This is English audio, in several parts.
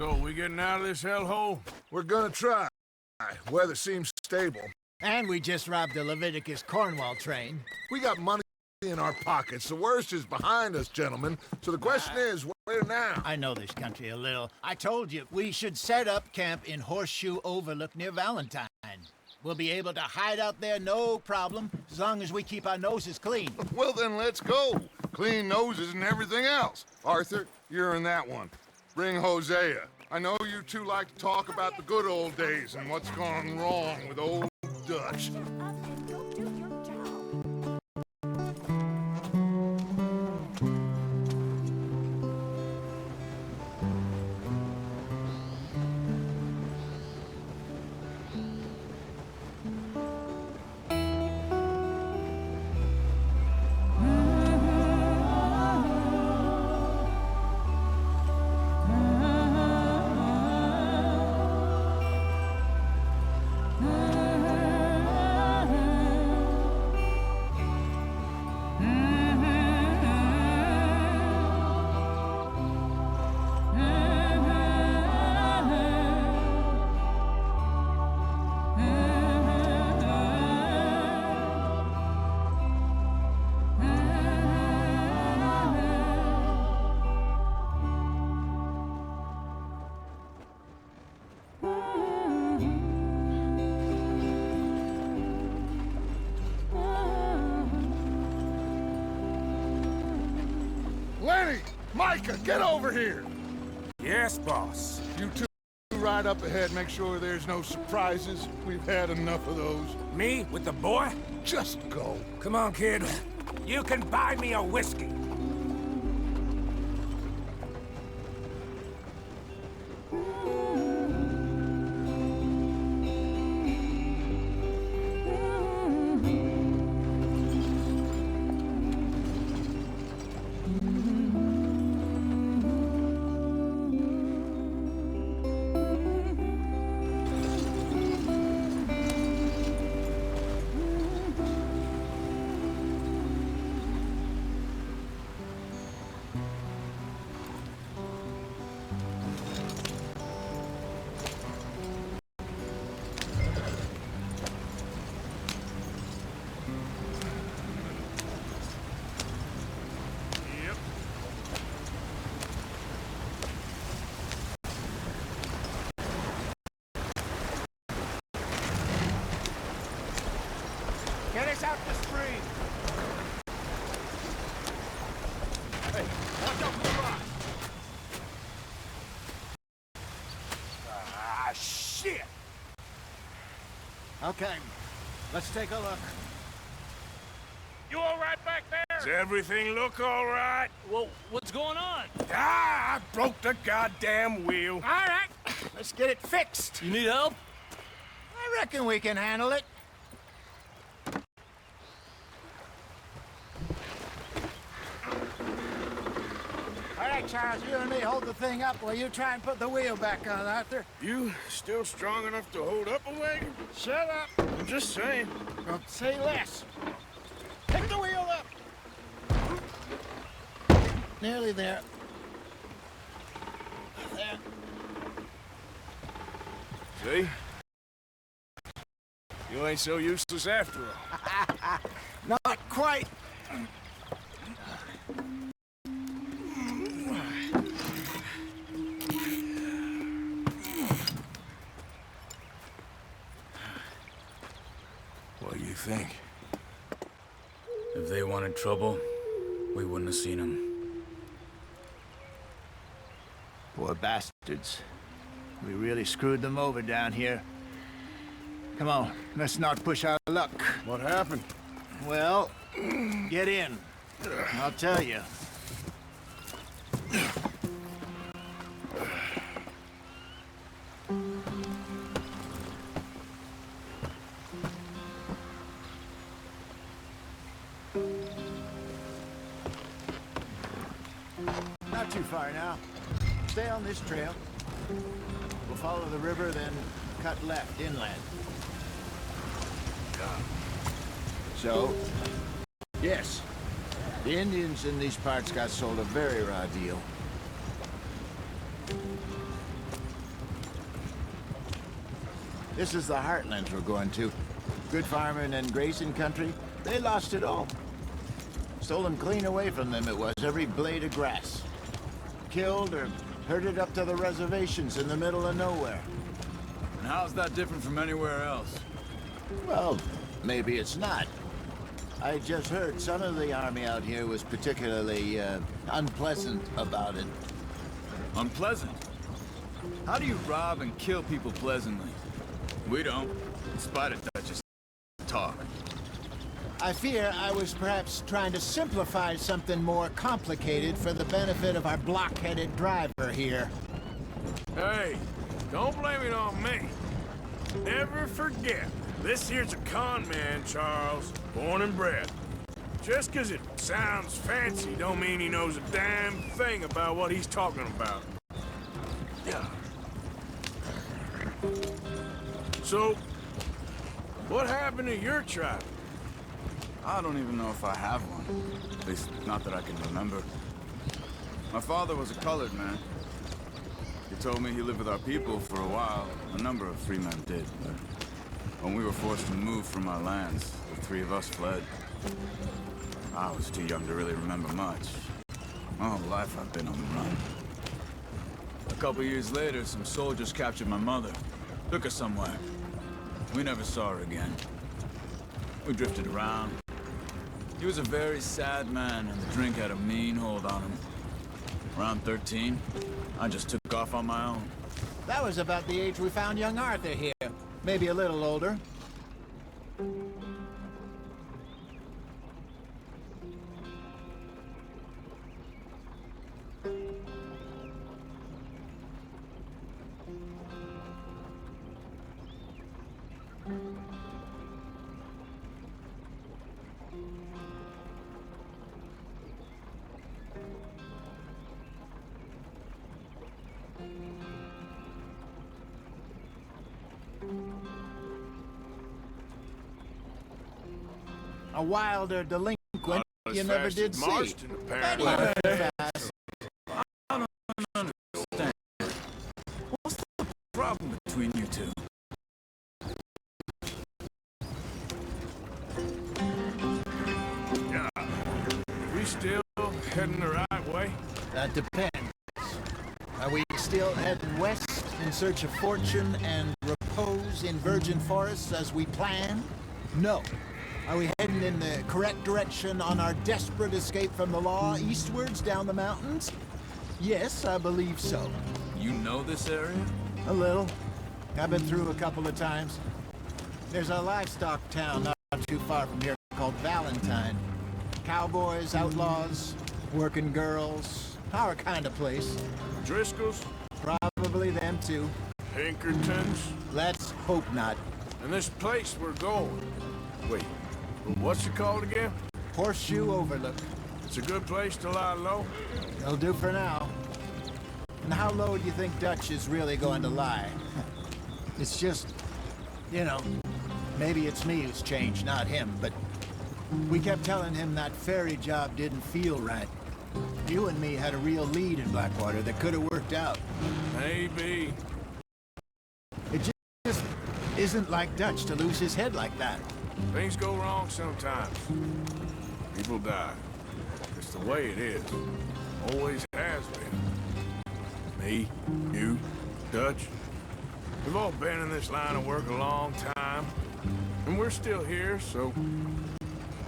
So, we getting out of this hellhole? We're gonna try. Weather seems stable. And we just robbed the Leviticus Cornwall train. We got money in our pockets. The worst is behind us, gentlemen. So the question is, where now? I know this country a little. I told you, we should set up camp in Horseshoe Overlook near Valentine. We'll be able to hide out there, no problem, as long as we keep our noses clean. Well, then let's go. Clean noses and everything else. Arthur, you're in that one. Bring Hosea. I know you two like to talk about the good old days and what's gone wrong with old Dutch. Lenny! Micah, get over here! Yes, boss. You two ride up ahead, make sure there's no surprises. We've had enough of those. Me with the boy? Just go. Come on, kid. You can buy me a whiskey. Get us out the stream! Hey, watch out for the rock. Ah, shit! Okay, let's take a look. You all right back there? Does everything look all right? Well, what's going on? Ah, I broke the goddamn wheel. All right, let's get it fixed. You need help? I reckon we can handle it. All right, Charles, you and me hold the thing up while you try and put the wheel back on, Arthur. You still strong enough to hold up a wagon? Shut up. I'm just saying. Don't say less. Pick the wheel up. Nearly there. There. See? You ain't so useless after all. Not quite. What do you think? If they wanted trouble, we wouldn't have seen them. Poor bastards. We really screwed them over down here. Come on, let's not push our luck. What happened? Well, get in. I'll tell you. Not too far now. Stay on this trail. We'll follow the river, then cut left inland. So, yes, the Indians in these parts got sold a very raw deal. This is the heartlands we're going to. Good farming and grazing country. They lost it all. Stolen clean away from them it was, every blade of grass. Killed or herded up to the reservations in the middle of nowhere. And how's that different from anywhere else? Well, maybe it's not. I just heard some of the army out here was particularly, unpleasant about it. Unpleasant? How do you rob and kill people pleasantly? We don't, in spite of Dutch's talk. I fear I was perhaps trying to simplify something more complicated for the benefit of our block-headed driver here. Hey, don't blame it on me. Never forget, this here's a con man, Charles, born and bred. Just 'cause it sounds fancy don't mean he knows a damn thing about what he's talking about. Yeah. So, what happened to your tribe? I don't even know if I have one. At least, not that I can remember. My father was a colored man. He told me he lived with our people for a while. A number of free men did, but when we were forced to move from our lands, the three of us fled. I was too young to really remember much. My whole life I've been on the run. A couple years later, some soldiers captured my mother. Took her somewhere. We never saw her again. We drifted around. He was a very sad man, and the drink had a mean hold on him. Around 13, I just took off on my own. That was about the age we found young Arthur here. Maybe a little older. A wilder delinquent you never did see. Anyway, fast. I don't understand. What's the problem between you two? Yeah. We still heading the right way? That depends. Are we still heading west in search of fortune and repose in virgin forests as we planned? No. Are we heading in the correct direction on our desperate escape from the law eastwards down the mountains? Yes, I believe so. You know this area? A little. I've been through a couple of times. There's a livestock town not too far from here called Valentine. Cowboys, outlaws, working girls, our kind of place. Driscoll's? Probably them too. Pinkertons? Let's hope not. And this place we're going. Wait, what's it called again? Horseshoe Overlook. It's a good place to lie low? It'll do for now. And how low do you think Dutch is really going to lie? It's just, you know, maybe it's me who's changed, not him, but we kept telling him that ferry job didn't feel right. You and me had a real lead in Blackwater that could have worked out. Maybe. It just isn't like Dutch to lose his head like that. Things go wrong sometimes. People die. It's the way it is. Always has been. Me, you, Dutch. We've all been in this line of work a long time. And we're still here, so...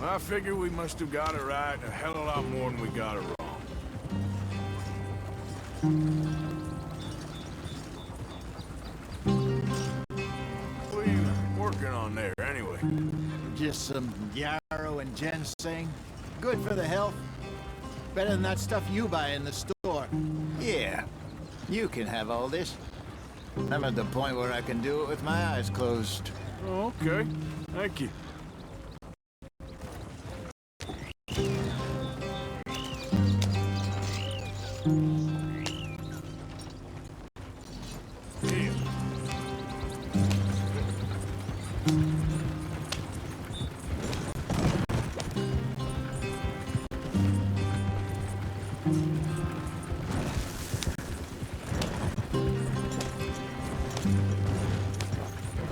I figure we must have got it right a hell of a lot more than we got it wrong. What are you working on there, anyway? Just some yarrow and ginseng. Good for the health. Better than that stuff you buy in the store. Yeah, you can have all this. I'm at the point where I can do it with my eyes closed. Oh, okay. Thank you. Here.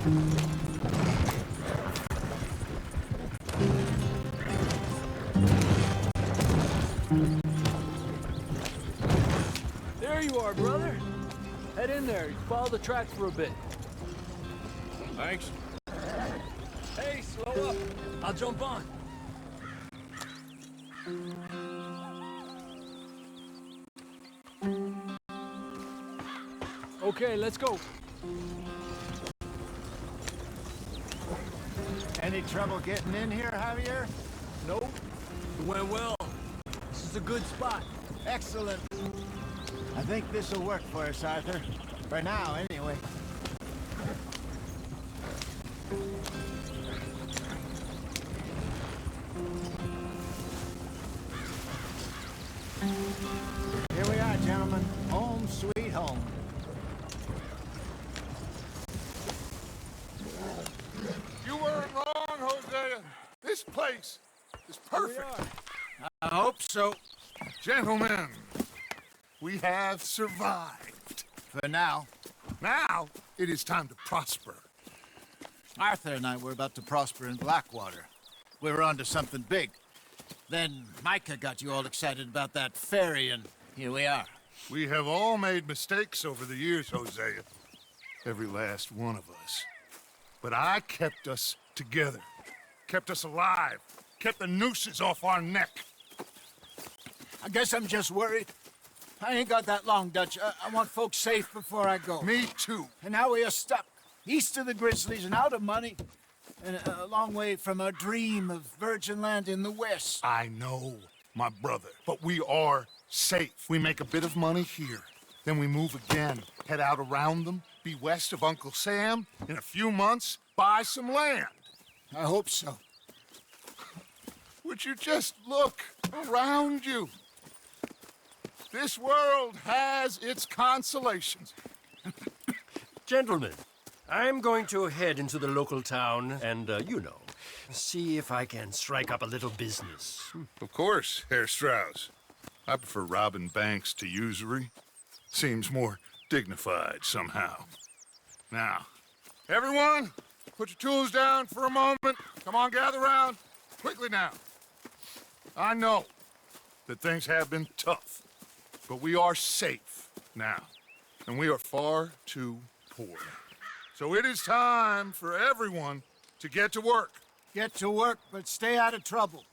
There you are, brother. Head in there. Follow the tracks for a bit. Thanks. Hey, slow up. I'll jump on. Okay, let's go. Any trouble getting in here, Javier? Nope. It went well. This is a good spot. Excellent. I think this'll work for us, Arthur. For now, anyway. Here we are, gentlemen. Home sweet home. You weren't wrong, Hosea. This place is perfect. I hope so. Gentlemen, we have survived. For now. Now, it is time to prosper. Arthur and I were about to prosper in Blackwater. We were onto something big. Then Micah got you all excited about that ferry, and here we are. We have all made mistakes over the years, Hosea. Every last one of us. But I kept us together. Kept us alive. Kept the nooses off our neck. I guess I'm just worried. I ain't got that long, Dutch. I want folks safe before I go. Me too. And now we are stuck, east of the Grizzlies and out of money, and a long way from our dream of virgin land in the west. I know, my brother. But we are safe. We make a bit of money here. Then we move again. Head out around them. Be west of Uncle Sam. In a few months, buy some land. I hope so. Would you just look around you? This world has its consolations. Gentlemen, I'm going to head into the local town and, see if I can strike up a little business. Of course, Herr Strauss. I prefer robbing banks to usury. Seems more dignified somehow. Now, everyone, put your tools down for a moment. Come on, gather round. Quickly now. I know that things have been tough, but we are safe now, and we are far too poor. So it is time for everyone to get to work. Get to work, but stay out of trouble.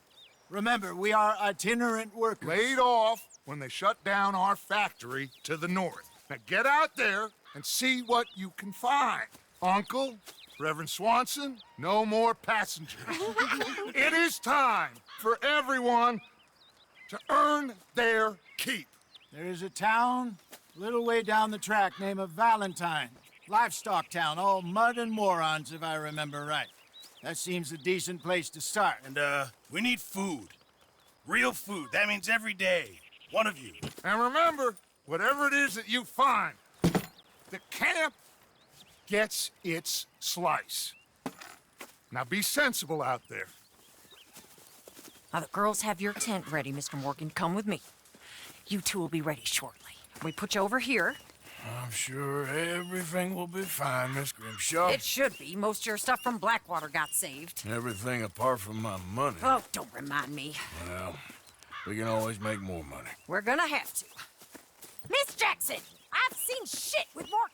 Remember, we are itinerant workers. Laid off when they shut down our factory to the north. Now get out there and see what you can find. Uncle, Reverend Swanson, no more passengers. It is time for everyone to earn their keep. There is a town a little way down the track named Valentine. Livestock town, all mud and morons, if I remember right. That seems a decent place to start. And, we need food. Real food. That means every day. One of you. And remember, whatever it is that you find, the camp gets its slice. Now be sensible out there. Now, the girls have your tent ready, Mr. Morgan. Come with me. You two will be ready shortly. We put you over here. I'm sure everything will be fine, Miss Grimshaw. It should be. Most of your stuff from Blackwater got saved. Everything apart from my money. Oh, don't remind me. Well, we can always make more money. We're gonna have to. Miss Jackson, I've seen shit with more